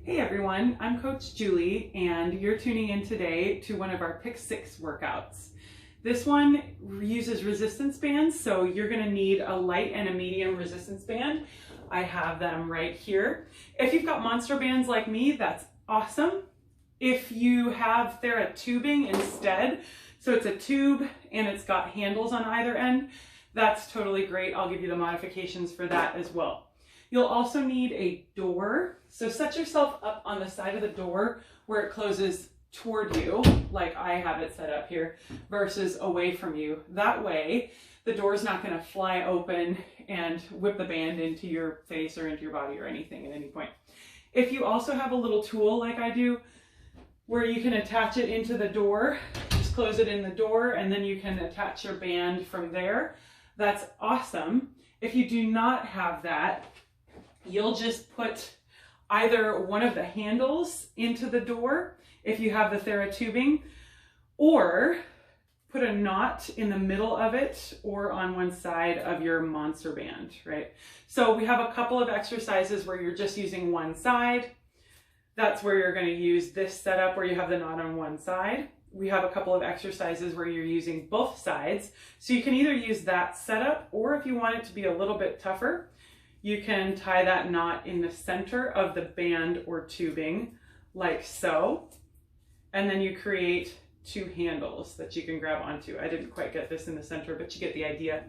Hey everyone, I'm Coach Julie and you're tuning in today to one of our Pick 6 workouts. This one uses resistance bands, so you're going to need a light and a medium resistance band. I have them right here. If you've got monster bands like me, that's awesome. If you have Thera tubing instead, so it's a tube and it's got handles on either end, that's totally great. I'll give you the modifications for that as well. You'll also need a door. So set yourself up on the side of the door where it closes toward you, like I have it set up here, versus away from you. That way, the door's not going to fly open and whip the band into your face or into your body or anything at any point. If you also have a little tool like I do, where you can attach it into the door, just close it in the door, and then you can attach your band from there. That's awesome. If you do not have that, you'll just put either one of the handles into the door if you have the Thera tubing, or put a knot in the middle of it or on one side of your monster band, right? So we have a couple of exercises where you're just using one side. That's where you're going to use this setup where you have the knot on one side. We have a couple of exercises where you're using both sides. So you can either use that setup, or if you want it to be a little bit tougher, you can tie that knot in the center of the band or tubing, like so. And then you create two handles that you can grab onto. I didn't quite get this in the center, but you get the idea.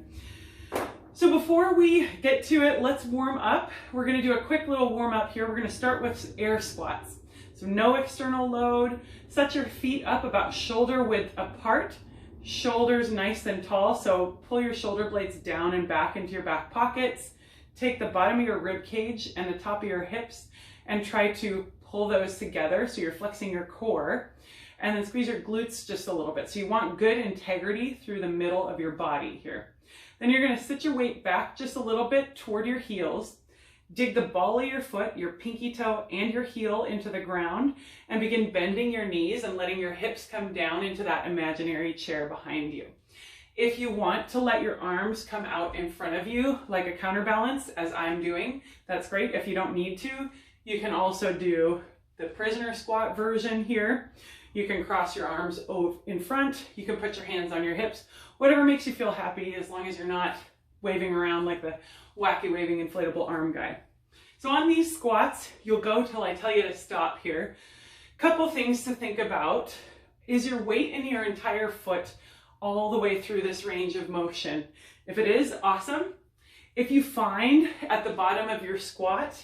So before we get to it, let's warm up. We're gonna do a quick little warm up here. We're gonna start with air squats. So no external load. Set your feet up about shoulder width apart. Shoulders nice and tall, so pull your shoulder blades down and back into your back pockets. Take the bottom of your rib cage and the top of your hips and try to pull those together so you're flexing your core, and then squeeze your glutes just a little bit. So you want good integrity through the middle of your body here. Then you're going to sit your weight back just a little bit toward your heels. Dig the ball of your foot, your pinky toe, and your heel into the ground, and begin bending your knees and letting your hips come down into that imaginary chair behind you. If you want to let your arms come out in front of you like a counterbalance, as I'm doing, that's great. If you don't need to, you can also do the prisoner squat version here. You can cross your arms in front. You can put your hands on your hips. Whatever makes you feel happy, as long as you're not waving around like the wacky waving inflatable arm guy. So on these squats, you'll go till I tell you to stop here. Couple things to think about. Is your weight in your entire foot all the way through this range of motion? If it is, awesome. If you find at the bottom of your squat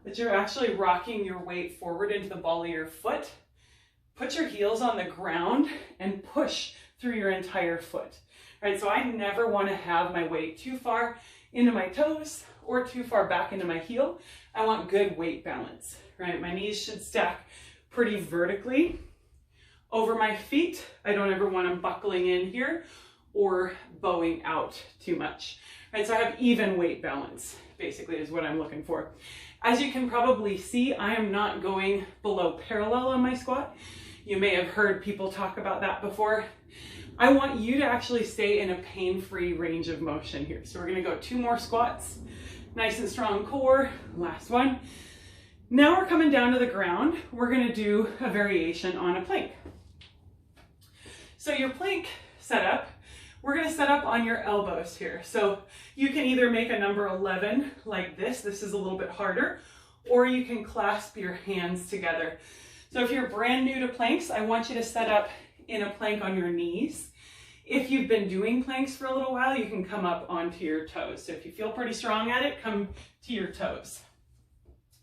that you're actually rocking your weight forward into the ball of your foot, put your heels on the ground and push through your entire foot. All right, so I never want to have my weight too far into my toes or too far back into my heel. I want good weight balance, right? My knees should stack pretty vertically over my feet. I don't ever want them buckling in here or bowing out too much. Right, so I have even weight balance, basically, is what I'm looking for. As you can probably see, I am not going below parallel on my squat. You may have heard people talk about that before. I want you to actually stay in a pain-free range of motion here. So we're gonna go 2 more squats. Nice and strong core, last one. Now we're coming down to the ground. We're gonna do a variation on a plank. So your plank setup, we're gonna set up on your elbows here. So you can either make a number 11 like this. This is a little bit harder, or you can clasp your hands together. So if you're brand new to planks, I want you to set up in a plank on your knees. If you've been doing planks for a little while, you can come up onto your toes. So if you feel pretty strong at it, come to your toes.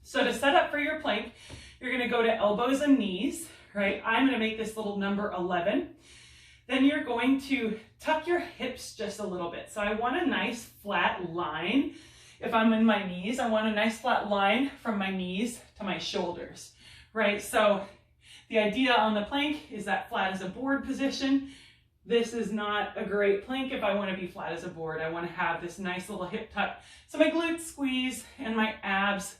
So to set up for your plank, you're gonna go to elbows and knees, right? I'm gonna make this little number 11. Then you're going to tuck your hips just a little bit. So I want a nice flat line. If I'm in my knees, I want a nice flat line from my knees to my shoulders, right? So the idea on the plank is that flat as a board position. This is not a great plank if I want to be flat as a board. I want to have this nice little hip tuck. So my glutes squeeze and my abs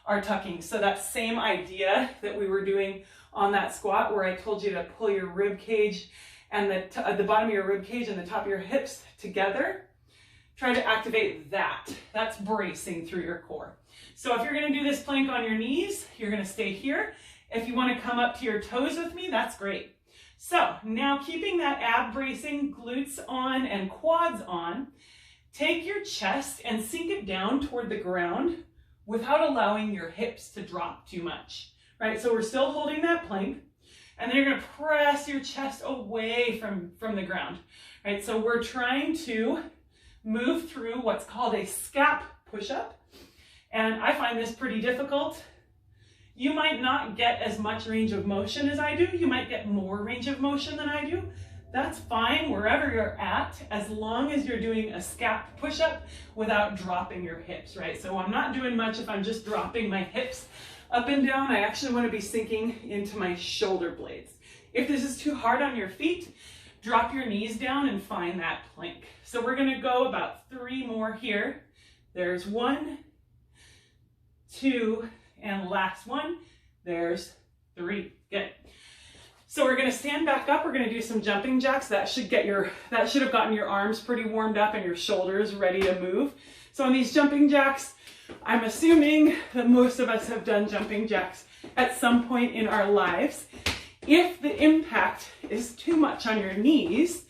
are tucking. So that same idea that we were doing on that squat where I told you to pull your rib cage and the bottom of your rib cage and the top of your hips together, try to activate that. That's bracing through your core. So if you're gonna do this plank on your knees, you're gonna stay here. If you wanna come up to your toes with me, that's great. So now keeping that ab bracing, glutes on and quads on, take your chest and sink it down toward the ground without allowing your hips to drop too much, right? So we're still holding that plank, and then you're gonna press your chest away from the ground, right? So we're trying to move through what's called a scap push-up, and I find this pretty difficult. You might not get as much range of motion as I do. You might get more range of motion than I do. That's fine wherever you're at, as long as you're doing a scap push-up without dropping your hips, right? So I'm not doing much if I'm just dropping my hips up and down. I actually want to be sinking into my shoulder blades. If this is too hard on your feet, drop your knees down and find that plank. So we're going to go about 3 more here. There's 1, 2, and last one. There's 3. Good. So we're going to stand back up. We're going to do some jumping jacks. That should have gotten your arms pretty warmed up and your shoulders ready to move. So on these jumping jacks, I'm assuming that most of us have done jumping jacks at some point in our lives. If the impact is too much on your knees,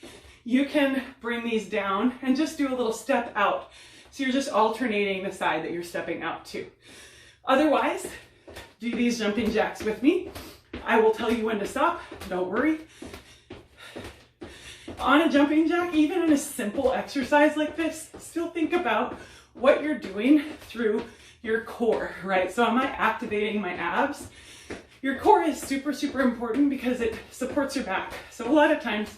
you can bring these down and just do a little step out. So you're just alternating the side that you're stepping out to. Otherwise, do these jumping jacks with me. I will tell you when to stop, don't worry. On a jumping jack, even in a simple exercise like this, still think about what you're doing through your core, right? So am I activating my abs? Your core is super, super important because it supports your back. So a lot of times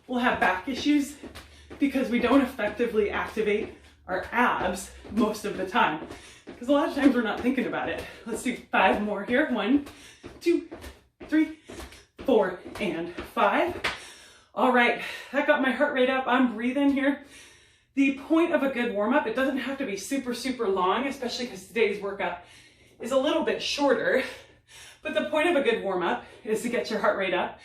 we'll have back issues because we don't effectively activate our abs most of the time. Because a lot of times we're not thinking about it. Let's do 5 more here. 1, 2, 3, 4, and 5. All right, that got my heart rate up. I'm breathing here. The point of a good warm-up, it doesn't have to be super, super long, especially because today's workout is a little bit shorter. But the point of a good warm-up is to get your heart rate up,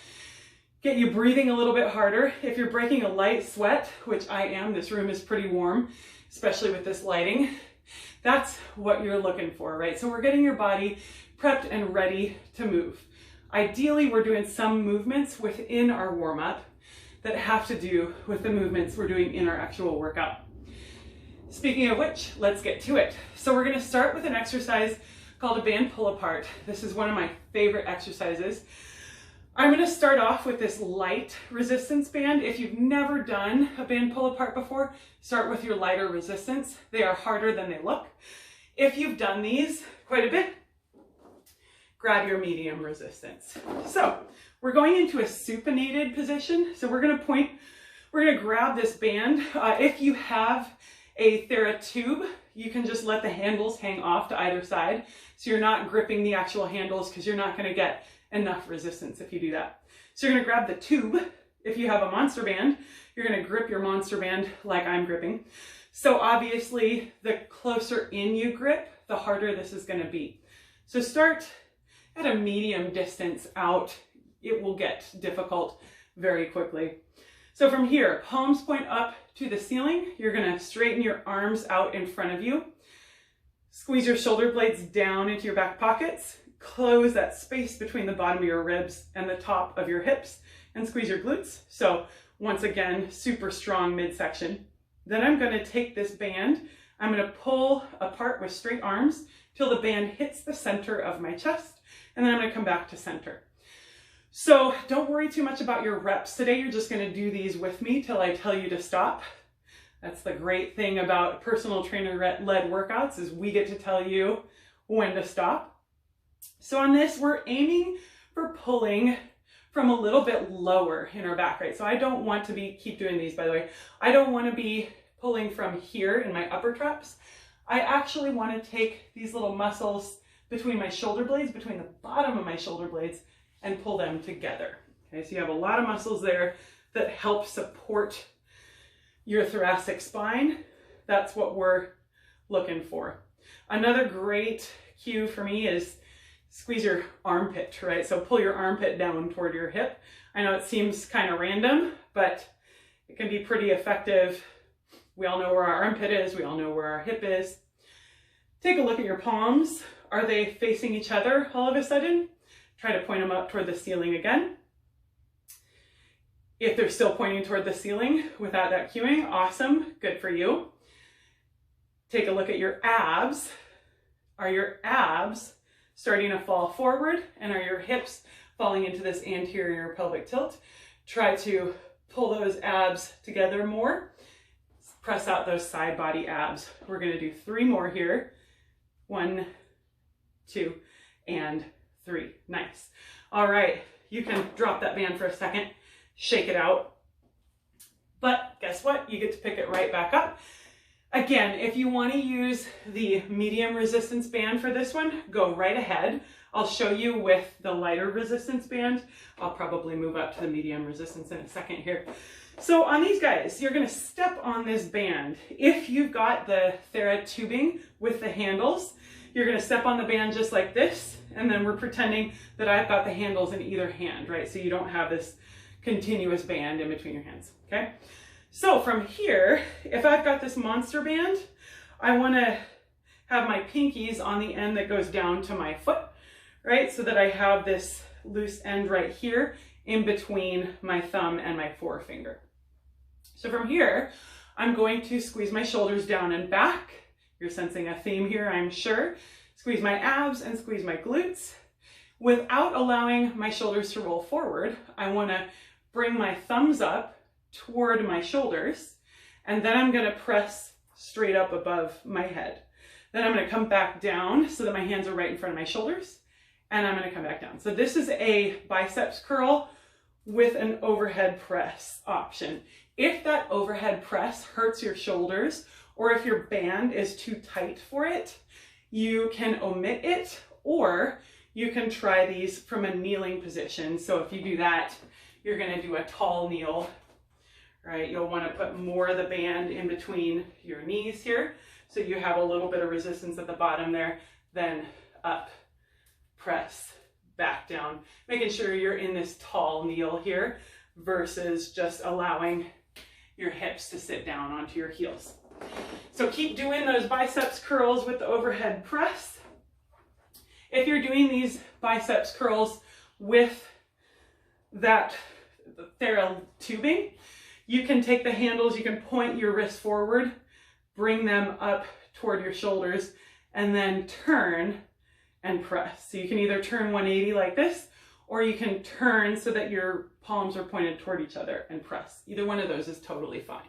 get you breathing a little bit harder. If you're breaking a light sweat, which I am, this room is pretty warm, especially with this lighting, that's what you're looking for, right? So we're getting your body prepped and ready to move. Ideally, we're doing some movements within our warm-up that have to do with the movements we're doing in our actual workout. Speaking of which, let's get to it. So we're gonna start with an exercise called a band pull apart. This is one of my favorite exercises. I'm gonna start off with this light resistance band. If you've never done a band pull apart before, start with your lighter resistance. They are harder than they look. If you've done these quite a bit, grab your medium resistance. So we're going into a supinated position. So we're gonna grab this band. If you have a TheraTube, you can just let the handles hang off to either side. So you're not gripping the actual handles because you're not gonna get enough resistance if you do that. So you're gonna grab the tube. If you have a monster band, you're gonna grip your monster band like I'm gripping. So obviously, the closer in you grip, the harder this is gonna be. So start at a medium distance out. It will get difficult very quickly. So from here, palms point up to the ceiling. You're gonna straighten your arms out in front of you. Squeeze your shoulder blades down into your back pockets. Close that space between the bottom of your ribs and the top of your hips and squeeze your glutes. So once again, super strong midsection. Then I'm gonna take this band, I'm gonna pull apart with straight arms till the band hits the center of my chest, and then I'm gonna come back to center. So don't worry too much about your reps. Today you're just gonna do these with me till I tell you to stop. That's the great thing about personal trainer-led workouts is we get to tell you when to stop. So on this, we're aiming for pulling from a little bit lower in our back, right? So I don't want to keep doing these, by the way. I don't want to be pulling from here in my upper traps. I actually want to take these little muscles between my shoulder blades, between the bottom of my shoulder blades, and pull them together. Okay, so you have a lot of muscles there that help support your thoracic spine. That's what we're looking for. Another great cue for me is squeeze your armpit, right? So pull your armpit down toward your hip. I know it seems kind of random, but it can be pretty effective. We all know where our armpit is. We all know where our hip is. Take a look at your palms. Are they facing each other all of a sudden? Try to point them up toward the ceiling again. If they're still pointing toward the ceiling without that cueing, awesome, good for you. Take a look at your abs. Are your abs starting to fall forward, and are your hips falling into this anterior pelvic tilt? Try to pull those abs together more. Press out those side body abs. We're gonna do 3 more here. 1, 2, and 3. Nice. All right, you can drop that band for a second, shake it out. But guess what? You get to pick it right back up. Again, if you want to use the medium resistance band for this one, go right ahead. I'll show you with the lighter resistance band. I'll probably move up to the medium resistance in a second here. So on these guys, you're going to step on this band. If you've got the Thera tubing with the handles, you're going to step on the band just like this, and then we're pretending that I've got the handles in either hand, right? So you don't have this continuous band in between your hands, okay? So from here, if I've got this monster band, I want to have my pinkies on the end that goes down to my foot, right? So that I have this loose end right here in between my thumb and my forefinger. So from here, I'm going to squeeze my shoulders down and back. You're sensing a theme here, I'm sure. Squeeze my abs and squeeze my glutes. Without allowing my shoulders to roll forward, I want to bring my thumbs up toward my shoulders, and then I'm going to press straight up above my head. Then I'm going to come back down so that my hands are right in front of my shoulders, and I'm going to come back down. So this is a biceps curl with an overhead press option. If that overhead press hurts your shoulders, or if your band is too tight for it, you can omit it, or you can try these from a kneeling position. So if you do that, you're going to do a tall kneel, right? You'll want to put more of the band in between your knees here, so you have a little bit of resistance at the bottom there, then up, press, back down, making sure you're in this tall kneel here versus just allowing your hips to sit down onto your heels. So keep doing those biceps curls with the overhead press. If you're doing these biceps curls with that Thera tubing, you can take the handles, you can point your wrists forward, bring them up toward your shoulders, and then turn and press. So you can either turn 180 like this, or you can turn so that your palms are pointed toward each other and press. Either one of those is totally fine.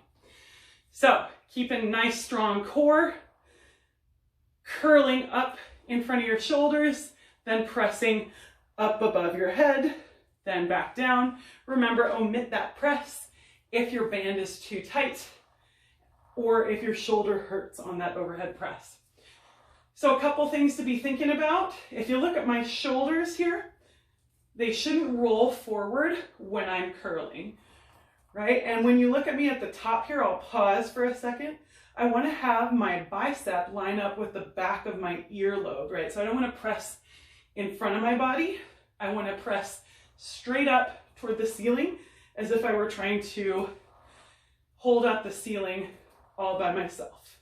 So keep a nice strong core, curling up in front of your shoulders, then pressing up above your head, then back down. Remember, omit that press if your band is too tight or if your shoulder hurts on that overhead press. So a couple things to be thinking about. If you look at my shoulders here, they shouldn't roll forward when I'm curling, right? And when you look at me at the top here, I'll pause for a second. I want to have my bicep line up with the back of my earlobe, right? So I don't want to press in front of my body. I want to press straight up toward the ceiling as if I were trying to hold up the ceiling all by myself.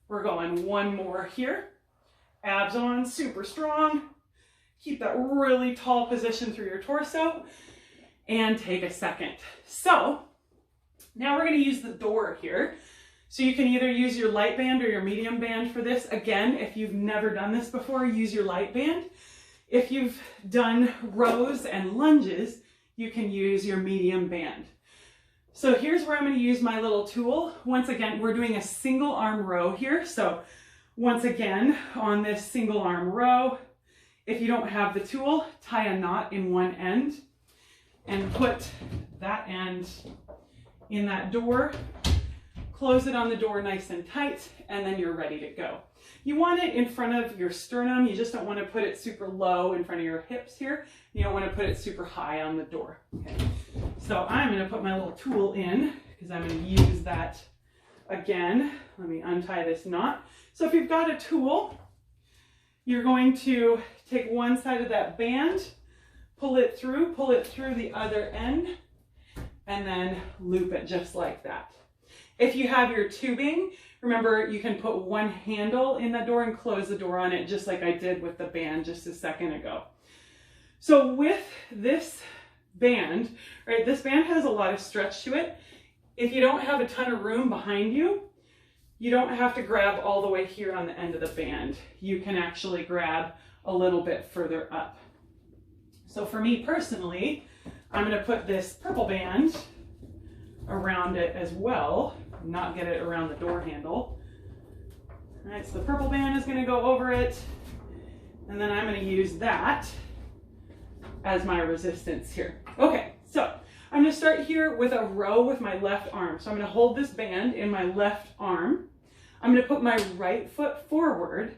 We're going 1 more here. Abs on, super strong. Keep that really tall position through your torso and take a second. So now we're going to use the door here. So you can either use your light band or your medium band for this. Again, if you've never done this before, use your light band. If you've done rows and lunges, you can use your medium band. So here's where I'm going to use my little tool. Once again, we're doing a single arm row here. So once again, on this single arm row, if you don't have the tool, tie a knot in one end and put that end in that door. Close it on the door nice and tight, and then you're ready to go. You want it in front of your sternum. You just don't want to put it super low in front of your hips here. You don't want to put it super high on the door. Okay. So I'm going to put my little tool in because I'm going to use that again. Let me untie this knot. So if you've got a tool, you're going to take one side of that band, pull it through the other end, and then loop it just like that. If you have your tubing, Remember, you can put one handle in the door and close the door on it, just like I did with the band just a second ago. So with this band, right, this band has a lot of stretch to it. If you don't have a ton of room behind you, you don't have to grab all the way here on the end of the band. You can actually grab a little bit further up. So for me personally, I'm going to put this purple band around it as well, not get it around the door handle. All right, so the purple band is going to go over it, and then I'm going to use that as my resistance here. Okay, so I'm going to start here with a row with my left arm. So I'm going to hold this band in my left arm. I'm going to put my right foot forward,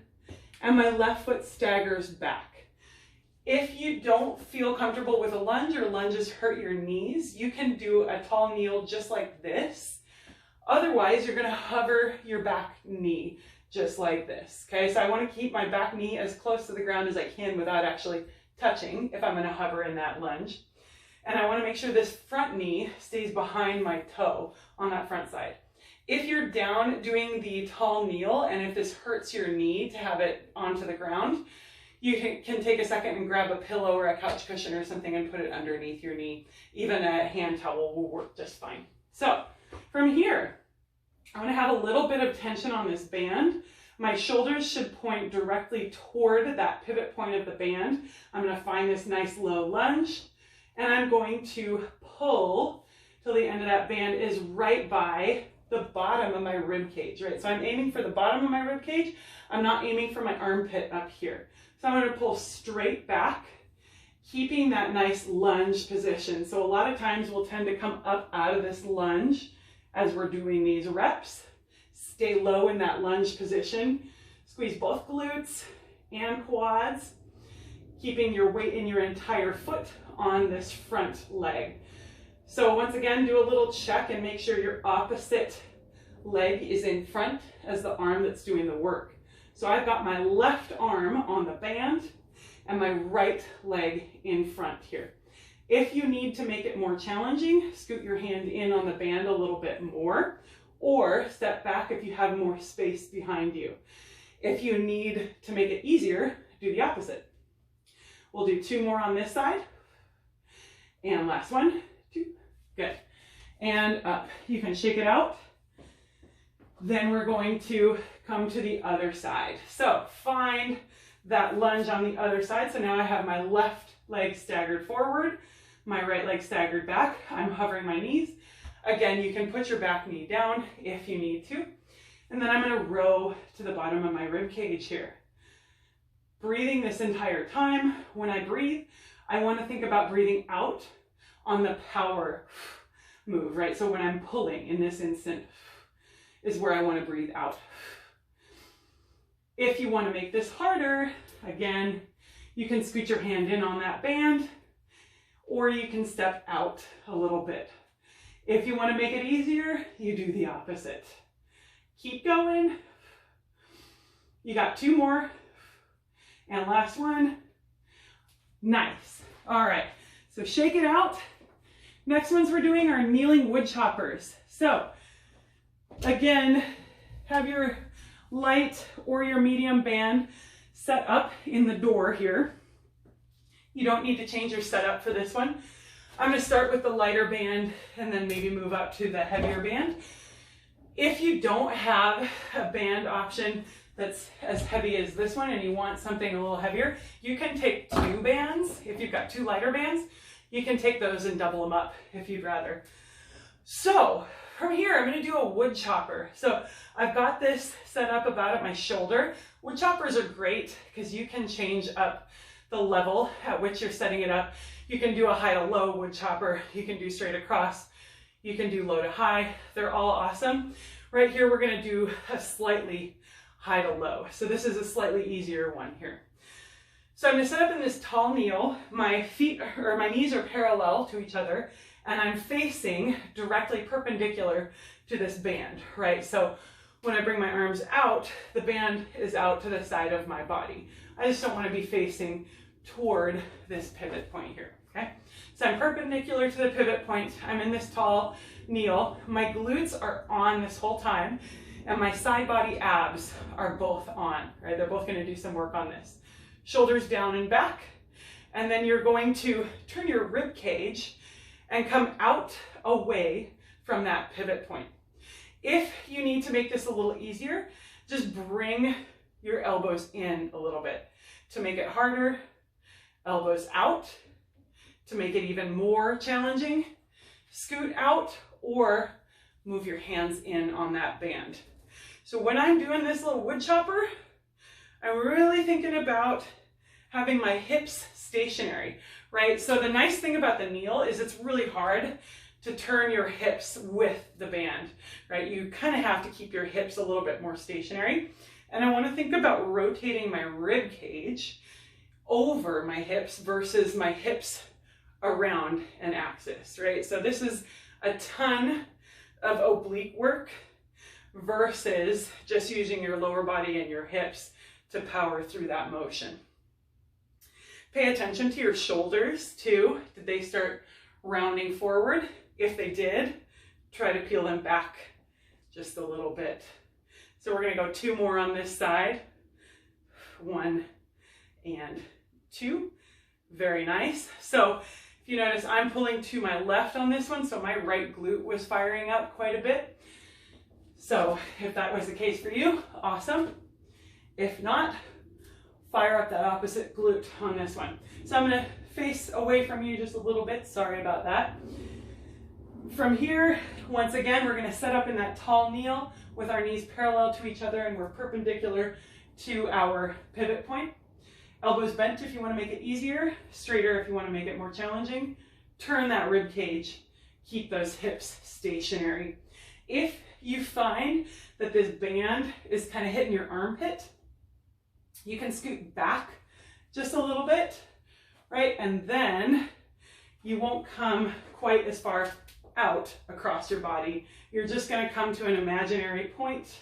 and my left foot staggers back. If you don't feel comfortable with a lunge or lunges hurt your knees, you can do a tall kneel just like this. Otherwise, you're going to hover your back knee just like this. Okay, so I want to keep my back knee as close to the ground as I can without actually touching if I'm going to hover in that lunge. And I want to make sure this front knee stays behind my toe on that front side. If you're down doing the tall kneel and if this hurts your knee to have it onto the ground, you can take a second and grab a pillow or a couch cushion or something and put it underneath your knee. Even a hand towel will work just fine. So from here, I'm going to have a little bit of tension on this band. My shoulders should point directly toward that pivot point of the band. I'm going to find this nice low lunge, and I'm going to pull till the end of that band is right by the bottom of my rib cage, right? So I'm aiming for the bottom of my rib cage. I'm not aiming for my armpit up here. So I'm going to pull straight back, keeping that nice lunge position. So a lot of times we'll tend to come up out of this lunge as we're doing these reps. Stay low in that lunge position. Squeeze both glutes and quads, keeping your weight in your entire foot on this front leg. So once again, do a little check and make sure your opposite leg is in front as the arm that's doing the work. So I've got my left arm on the band and my right leg in front here. If you need to make it more challenging, scoot your hand in on the band a little bit more, or step back if you have more space behind you. If you need to make it easier, do the opposite. We'll do 2 more on this side. And last 1, 2, good. And up. You can shake it out. Then we're going to come to the other side. So find that lunge on the other side. So now I have my left leg staggered forward, my right leg staggered back. I'm hovering my knees. Again, you can put your back knee down if you need to. And then I'm going to row to the bottom of my rib cage here. Breathing this entire time. When I breathe, I want to think about breathing out on the power move, right? So when I'm pulling in this instant is where I want to breathe out. If you want to make this harder, again, you can scoot your hand in on that band, or you can step out a little bit. If you want to make it easier, you do the opposite. Keep going. You got 2 more. And last one. Nice. All right. So shake it out. Next ones we're doing are kneeling wood choppers. So again, have your light or your medium band set up in the door here. You don't need to change your setup for this one. I'm going to start with the lighter band and then maybe move up to the heavier band. If you don't have a band option that's as heavy as this one and you want something a little heavier, you can take 2 bands. If you've got 2 lighter bands, you can take those and double them up if you'd rather. So from here, I'm going to do a wood chopper. So I've got this set up about at my shoulder. Wood choppers are great because you can change up the level at which you're setting it up. You can do a high to low wood chopper. You can do straight across. You can do low to high. They're all awesome. Right here, we're going to do a slightly high to low. So this is a slightly easier one here. So I'm going to set up in this tall kneel. My feet or my knees are parallel to each other, and I'm facing directly perpendicular to this band, right? So when I bring my arms out, the band is out to the side of my body. I just don't want to be facing toward this pivot point here, okay? So I'm perpendicular to the pivot point. I'm in this tall kneel. My glutes are on this whole time. and my side body abs are both on, right? They're both gonna do some work on this. Shoulders down and back, and then you're going to turn your rib cage and come out away from that pivot point. If you need to make this a little easier, just bring your elbows in a little bit. To make it harder, elbows out. To make it even more challenging, scoot out or move your hands in on that band. So when I'm doing this little wood chopper, I'm really thinking about having my hips stationary, right? So the nice thing about the kneel is it's really hard to turn your hips with the band, right? You kind of have to keep your hips a little bit more stationary. And I want to think about rotating my rib cage over my hips versus my hips around an axis, right? So this is a ton of oblique work versus just using your lower body and your hips to power through that motion. Pay attention to your shoulders too. Did they start rounding forward? If they did, try to peel them back just a little bit. So we're gonna go 2 more on this side. 1 and 2. Very nice. So if you notice, I'm pulling to my left on this one, so my right glute was firing up quite a bit. So if that was the case for you, awesome. If not, fire up that opposite glute on this one. So I'm gonna face away from you just a little bit, sorry about that. From here, once again, we're gonna set up in that tall kneel with our knees parallel to each other and we're perpendicular to our pivot point. Elbows bent if you want to make it easier, straighter if you want to make it more challenging. Turn that rib cage, keep those hips stationary. If you find that this band is kind of hitting your armpit, you can scoot back just a little bit, right? And then you won't come quite as far out across your body. You're just going to come to an imaginary point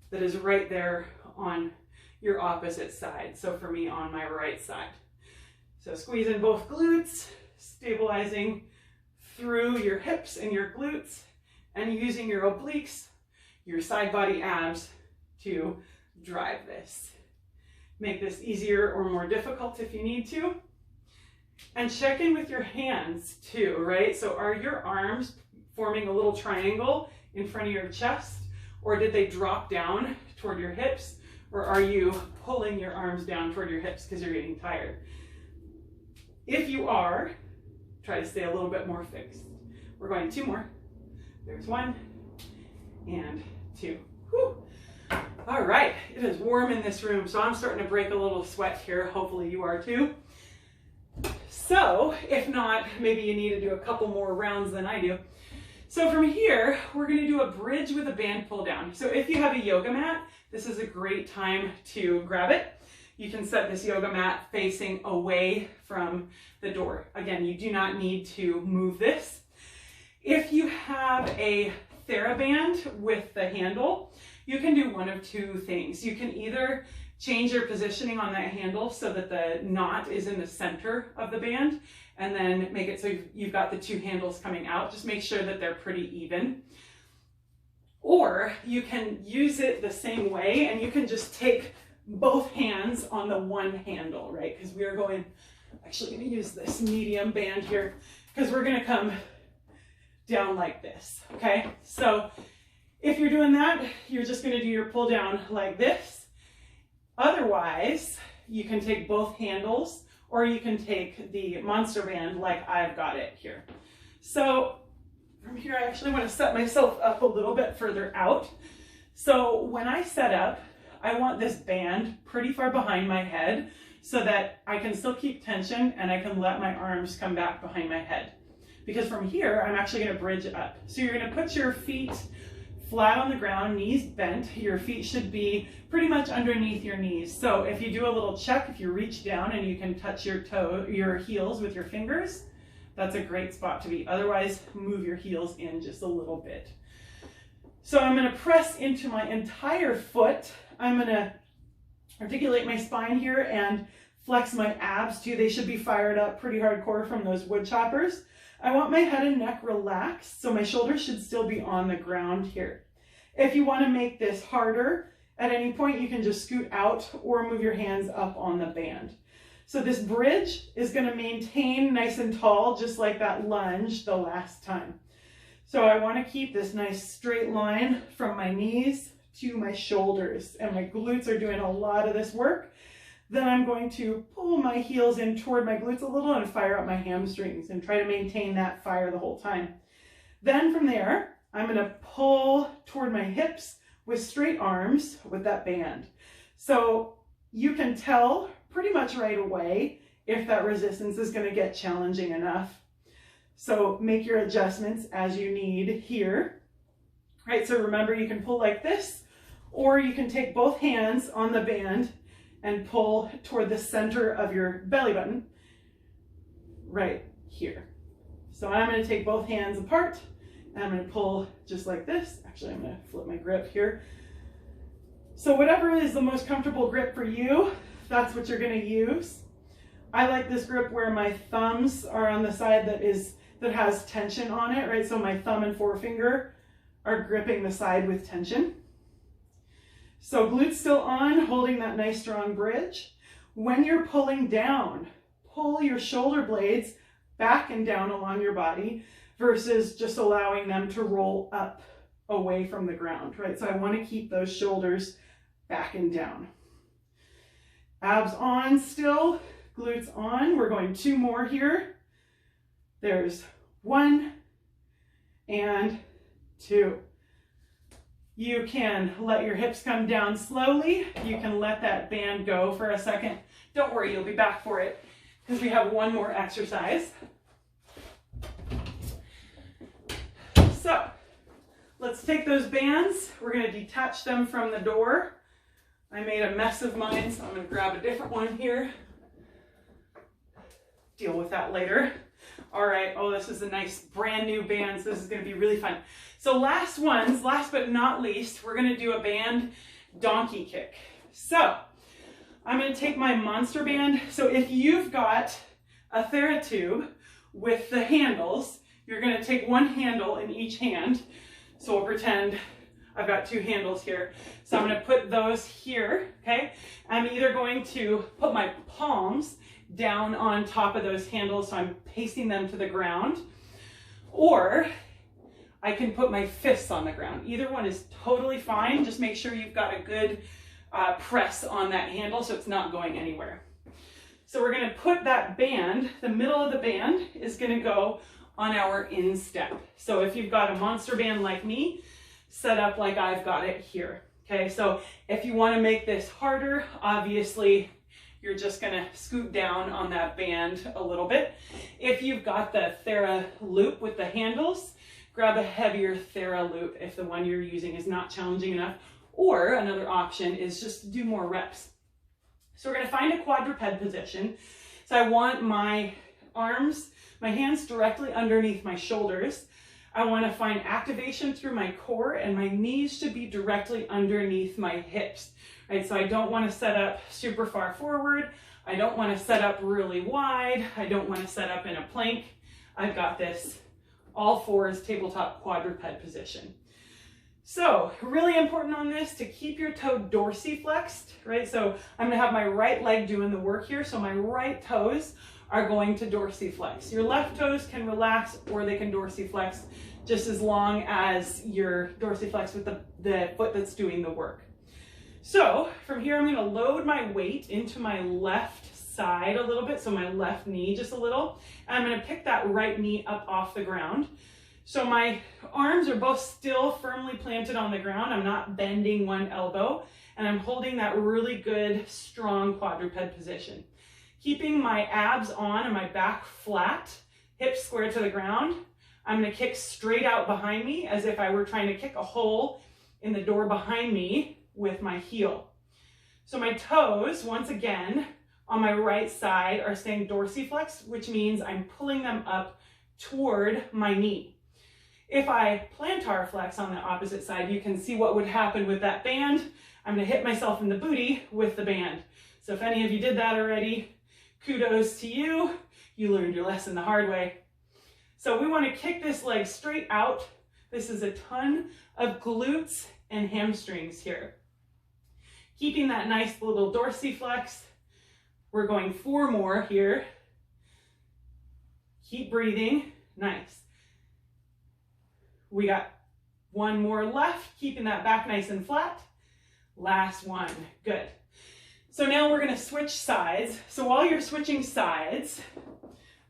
that is right there on your opposite side. So for me, on my right side. So squeeze in both glutes, stabilizing through your hips and your glutes, and using your obliques, your side body abs to drive this. Make this easier or more difficult if you need to. And check in with your hands too, right? So are your arms forming a little triangle in front of your chest, or did they drop down toward your hips? Or are you pulling your arms down toward your hips because you're getting tired? If you are, try to stay a little bit more fixed. We're going 2 more. There's 1 and 2. Whew. All right, it is warm in this room, so I'm starting to break a little sweat here. Hopefully you are too. So if not, maybe you need to do a couple more rounds than I do. So from here, we're going to do a bridge with a band pull down. So if you have a yoga mat, this is a great time to grab it. You can set this yoga mat facing away from the door. Again, you do not need to move this. If you have a TheraBand with the handle, you can do one of 2 things. You can either change your positioning on that handle so that the knot is in the center of the band, and then make it so you've got the 2 handles coming out. Just make sure that they're pretty even. Or you can use it the same way, and you can just take both hands on the one handle, right? Because we are going, actually going to use this medium band here, because we're going to come down like this, okay? So if you're doing that, you're just going to do your pull down like this. Otherwise, you can take both handles, or you can take the monster band like I've got it here. So from here, I actually want to set myself up a little bit further out. So when I set up, I want this band pretty far behind my head so that I can still keep tension and I can let my arms come back behind my head. Because from here, I'm actually going to bridge up. So you're going to put your feet flat on the ground, knees bent. Your feet should be pretty much underneath your knees. So if you do a little check, if you reach down and you can touch your heels with your fingers, that's a great spot to be. Otherwise, move your heels in just a little bit. So I'm going to press into my entire foot. I'm going to articulate my spine here and flex my abs too. They should be fired up pretty hardcore from those wood choppers. I want my head and neck relaxed, so my shoulders should still be on the ground here. If you want to make this harder, at any point you can just scoot out or move your hands up on the band. So this bridge is going to maintain nice and tall, just like that lunge the last time. So I want to keep this nice straight line from my knees to my shoulders, and my glutes are doing a lot of this work. Then I'm going to pull my heels in toward my glutes a little and fire up my hamstrings and try to maintain that fire the whole time. Then from there, I'm going to pull toward my hips with straight arms with that band. So you can tell pretty much right away if that resistance is going to get challenging enough. So make your adjustments as you need here. Right, so remember, you can pull like this, or you can take both hands on the band and pull toward the center of your belly button right here. So I'm going to take both hands apart and I'm going to pull just like this. Actually, I'm going to flip my grip here. So whatever is the most comfortable grip for you, that's what you're going to use. I like this grip where my thumbs are on the side that has tension on it, right? So my thumb and forefinger are gripping the side with tension. So glutes still on, holding that nice strong bridge. When you're pulling down, pull your shoulder blades back and down along your body versus just allowing them to roll up away from the ground, right? So I want to keep those shoulders back and down. Abs on still, glutes on. We're going 2 more here. There's 1 and 2. You can let your hips come down slowly. You can let that band go for a second. Don't worry, you'll be back for it because we have 1 more exercise. So let's take those bands. We're going to detach them from the door. I made a mess of mine, so I'm going to grab a different one here. Deal with that later. All right, oh, this is a nice brand new band, so this is going to be really fun. So last but not least, we're going to do a band donkey kick. So I'm going to take my monster band. So if you've got a TheraTube with the handles, you're going to take 1 handle in each hand. So we'll pretend I've got 2 handles here. So I'm going to put those here, okay? I'm either going to put my palms down on top of those handles, so I'm pasting them to the ground, or I can put my fists on the ground. Either one is totally fine. Just make sure you've got a good press on that handle so it's not going anywhere. So we're going to put that band, the middle of the band is going to go on our instep. So if you've got a monster band like me, set up like I've got it here. Okay, so if you want to make this harder, obviously you're just going to scoot down on that band a little bit. If you've got the Thera loop with the handles, grab a heavier Thera loop if the one you're using is not challenging enough. Or another option is just to do more reps. So we're going to find a quadruped position. So I want my arms, my hands directly underneath my shoulders. I want to find activation through my core, and my knees should be directly underneath my hips. Right, so I don't want to set up super far forward. I don't want to set up really wide. I don't want to set up in a plank. I've got this all 4s tabletop quadruped position. So really important on this to keep your toe dorsiflexed, right? So I'm going to have my right leg doing the work here. So my right toes are going to dorsiflex. Your left toes can relax or they can dorsiflex, just as long as you're dorsiflex with the foot that's doing the work. So from here, I'm going to load my weight into my left side a little bit, so my left knee just a little, and I'm going to pick that right knee up off the ground. So my arms are both still firmly planted on the ground. I'm not bending one elbow, and I'm holding that really good, strong quadruped position. Keeping my abs on and my back flat, hips square to the ground. I'm going to kick straight out behind me as if I were trying to kick a hole in the door behind me with my heel. So my toes, once again, on my right side are staying dorsiflexed, which means I'm pulling them up toward my knee. If I plantar flex on the opposite side, you can see what would happen with that band. I'm going to hit myself in the booty with the band. So if any of you did that already, kudos to you. You learned your lesson the hard way. So we want to kick this leg straight out. This is a ton of glutes and hamstrings here. Keeping that nice little dorsiflex. We're going 4 more here. Keep breathing. Nice. We got 1 more left, keeping that back nice and flat. Last one. Good. So now we're going to switch sides. So while you're switching sides,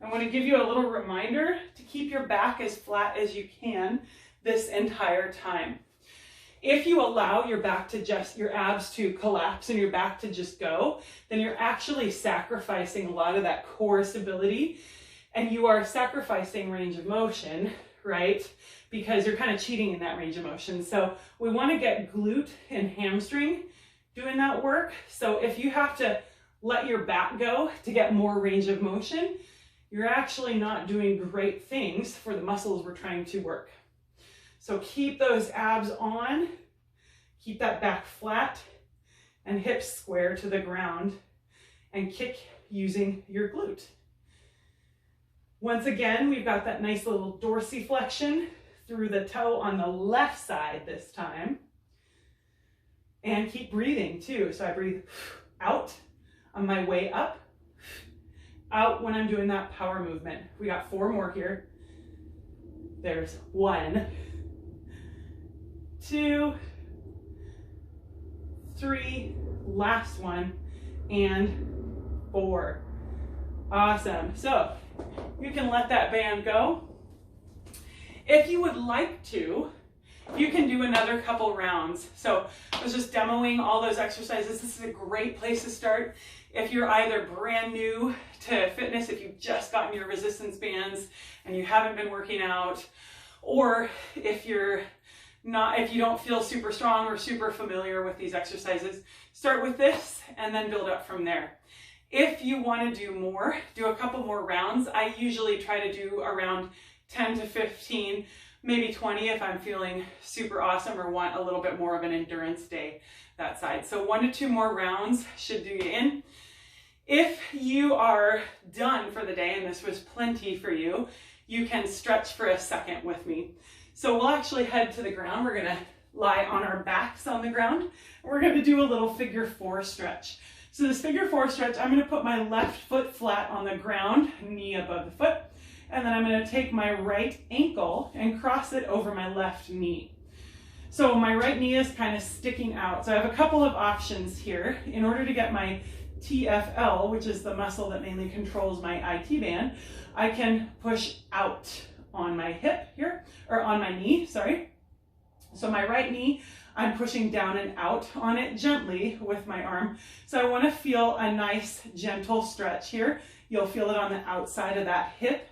I want to give you a little reminder to keep your back as flat as you can this entire time. If you allow your back to your abs to collapse and your back to just go, then you're actually sacrificing a lot of that core stability, and you are sacrificing range of motion, right? Because you're kind of cheating in that range of motion. So we want to get glute and hamstring doing that work. So if you have to let your back go to get more range of motion, you're actually not doing great things for the muscles we're trying to work. So keep those abs on, keep that back flat, and hips square to the ground, and kick using your glute. Once again, we've got that nice little dorsiflexion through the toe on the left side this time. And keep breathing too. So I breathe out on my way up, out when I'm doing that power movement. We got 4 more here. There's 1, 2, 3, last one, and 4. Awesome. So you can let that band go. If you would like to, you can do another couple rounds. So I was just demoing all those exercises. This is a great place to start. If you're either brand new to fitness, if you've just gotten your resistance bands and you haven't been working out, or if you don't feel super strong or super familiar with these exercises, start with this and then build up from there. If you want to do more, do a couple more rounds. I usually try to do around 10 to 15, maybe 20 if I'm feeling super awesome or want a little bit more of an endurance day that side. So 1 to 2 more rounds should do you in. If you are done for the day and this was plenty for you, you can stretch for a second with me. So we'll actually head to the ground. We're going to lie on our backs on the ground. We're going to do a little figure 4 stretch. So this figure 4 stretch, I'm going to put my left foot flat on the ground, knee above the foot, and then I'm going to take my right ankle and cross it over my left knee. So my right knee is kind of sticking out. So I have a couple of options here. In order to get my TFL, which is the muscle that mainly controls my IT band, I can push out on my hip here, or on my knee, sorry. So my right knee, I'm pushing down and out on it gently with my arm. So I want to feel a nice gentle stretch here. You'll feel it on the outside of that hip.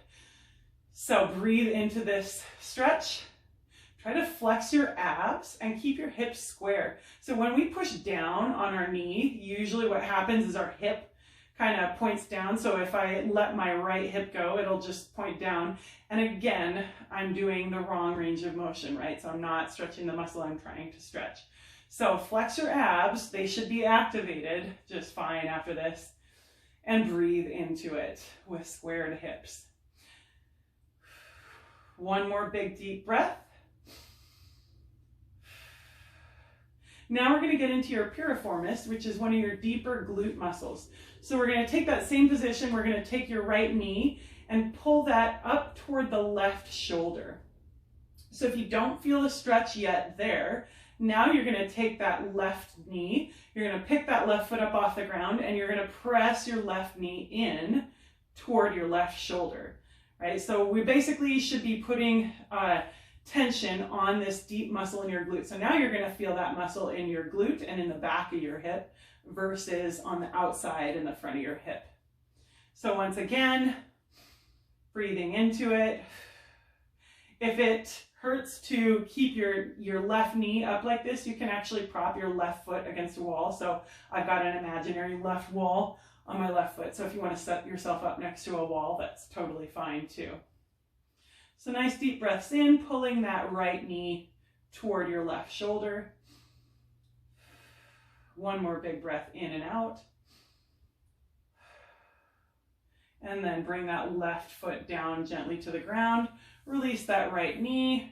So breathe into this stretch. Try to flex your abs and keep your hips square. So when we push down on our knee, usually what happens is our hip kind of points down. So if I let my right hip go, it'll just point down. And again, I'm doing the wrong range of motion, right? So I'm not stretching the muscle I'm trying to stretch. So flex your abs. They should be activated just fine after this. And breathe into it with squared hips. 1 more big deep breath. Now we're going to get into your piriformis, which is one of your deeper glute muscles. So we're going to take that same position. We're going to take your right knee and pull that up toward the left shoulder. So if you don't feel a stretch yet there, now you're going to take that left knee, you're going to pick that left foot up off the ground, and you're going to press your left knee in toward your left shoulder, right? So we basically should be putting tension on this deep muscle in your glute. So now you're going to feel that muscle in your glute and in the back of your hip versus on the outside and the front of your hip. So once again, breathing into it. If it hurts to keep your left knee up like this, you can actually prop your left foot against a wall. So I've got an imaginary left wall on my left foot. So if you want to set yourself up next to a wall, that's totally fine too. So nice deep breaths in, pulling that right knee toward your left shoulder. 1 more big breath in and out. And then bring that left foot down gently to the ground. Release that right knee.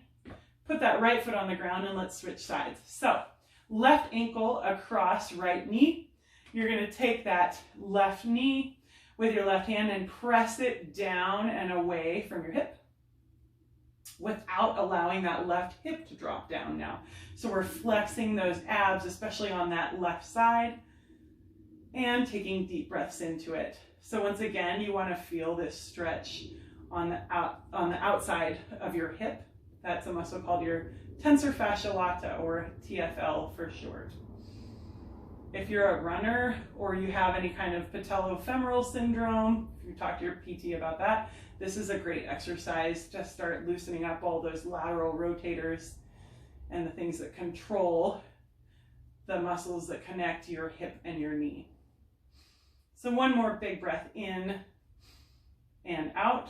Put that right foot on the ground and let's switch sides. So left ankle across right knee. You're going to take that left knee with your left hand and press it down and away from your hip without allowing that left hip to drop down now. So we're flexing those abs, especially on that left side, and taking deep breaths into it. So once again, you want to feel this stretch on the outside of your hip. That's a muscle called your tensor fascia lata, or TFL for short. If you're a runner or you have any kind of patellofemoral syndrome, if you talk to your PT about that, this is a great exercise to start loosening up all those lateral rotators and the things that control the muscles that connect your hip and your knee. So one more big breath in and out.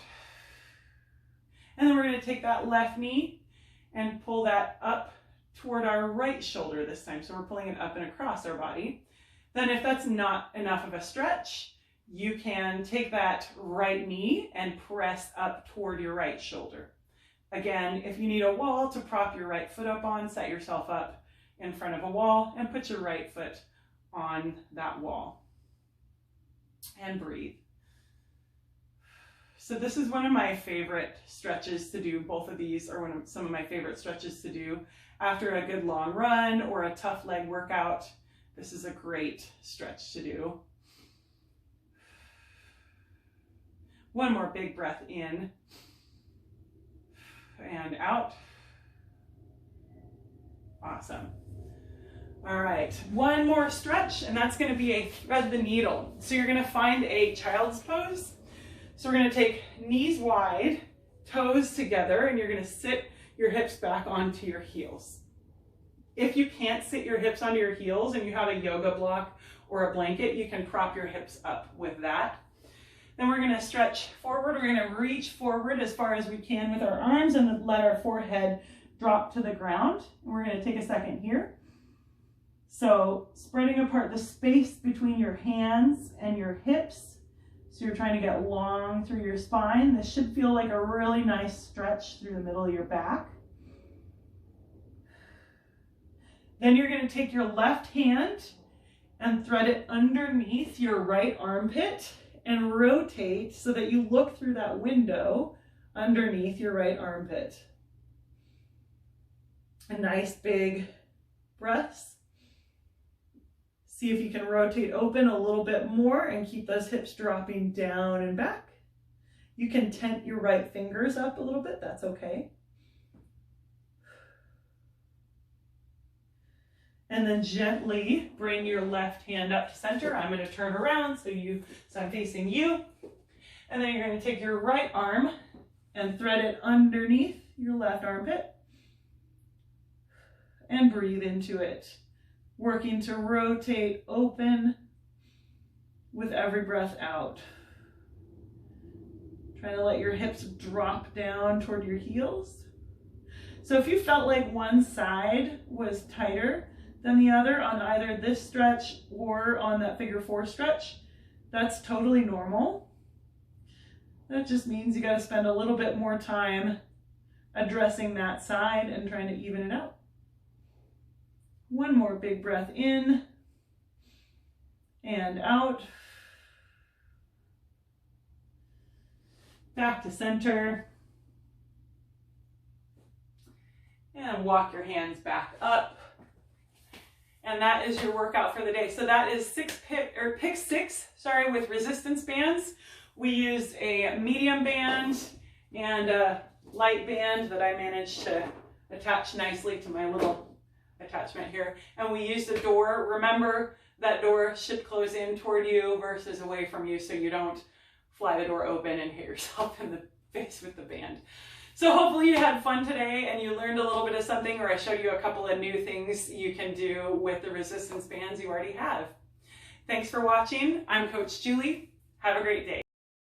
And then we're going to take that left knee and pull that up toward our right shoulder this time. So we're pulling it up and across our body. Then if that's not enough of a stretch, you can take that right knee and press up toward your right shoulder. Again, if you need a wall to prop your right foot up on, set yourself up in front of a wall and put your right foot on that wall. And breathe. So this is one of my favorite stretches to do. Both of these are some of my favorite stretches to do after a good long run or a tough leg workout. This is a great stretch to do. One more big breath in and out. Awesome. All right, one more stretch, and that's going to be a thread the needle. So you're going to find a child's pose. So we're going to take knees wide, toes together, and you're going to sit your hips back onto your heels. If you can't sit your hips onto your heels and you have a yoga block or a blanket, you can prop your hips up with that. Then we're going to stretch forward. We're going to reach forward as far as we can with our arms and let our forehead drop to the ground. And we're going to take a second here. So spreading apart the space between your hands and your hips. So you're trying to get long through your spine. This should feel like a really nice stretch through the middle of your back. Then you're going to take your left hand and thread it underneath your right armpit and rotate so that you look through that window underneath your right armpit. A nice big breaths. See if you can rotate open a little bit more and keep those hips dropping down and back. You can tent your right fingers up a little bit, that's okay. And then gently bring your left hand up to center. I'm going to turn around so I'm facing you. And then you're going to take your right arm and thread it underneath your left armpit. And breathe into it. Working to rotate open with every breath out. Trying to let your hips drop down toward your heels. So if you felt like one side was tighter than the other on either this stretch or on that figure 4 stretch, that's totally normal. That just means you got to spend a little bit more time addressing that side and trying to even it out. One more big breath in and out. Back to center. And walk your hands back up. And that is your workout for the day. So that is pick six, with resistance bands. We used a medium band and a light band that I managed to attach nicely to my little attachment here. And we used a door. Remember, that door should close in toward you versus away from you so you don't fly the door open and hit yourself in the face with the band. So hopefully you had fun today and you learned a little bit of something, or I showed you a couple of new things you can do with the resistance bands you already have. Thanks for watching. I'm Coach Julie. Have a great day.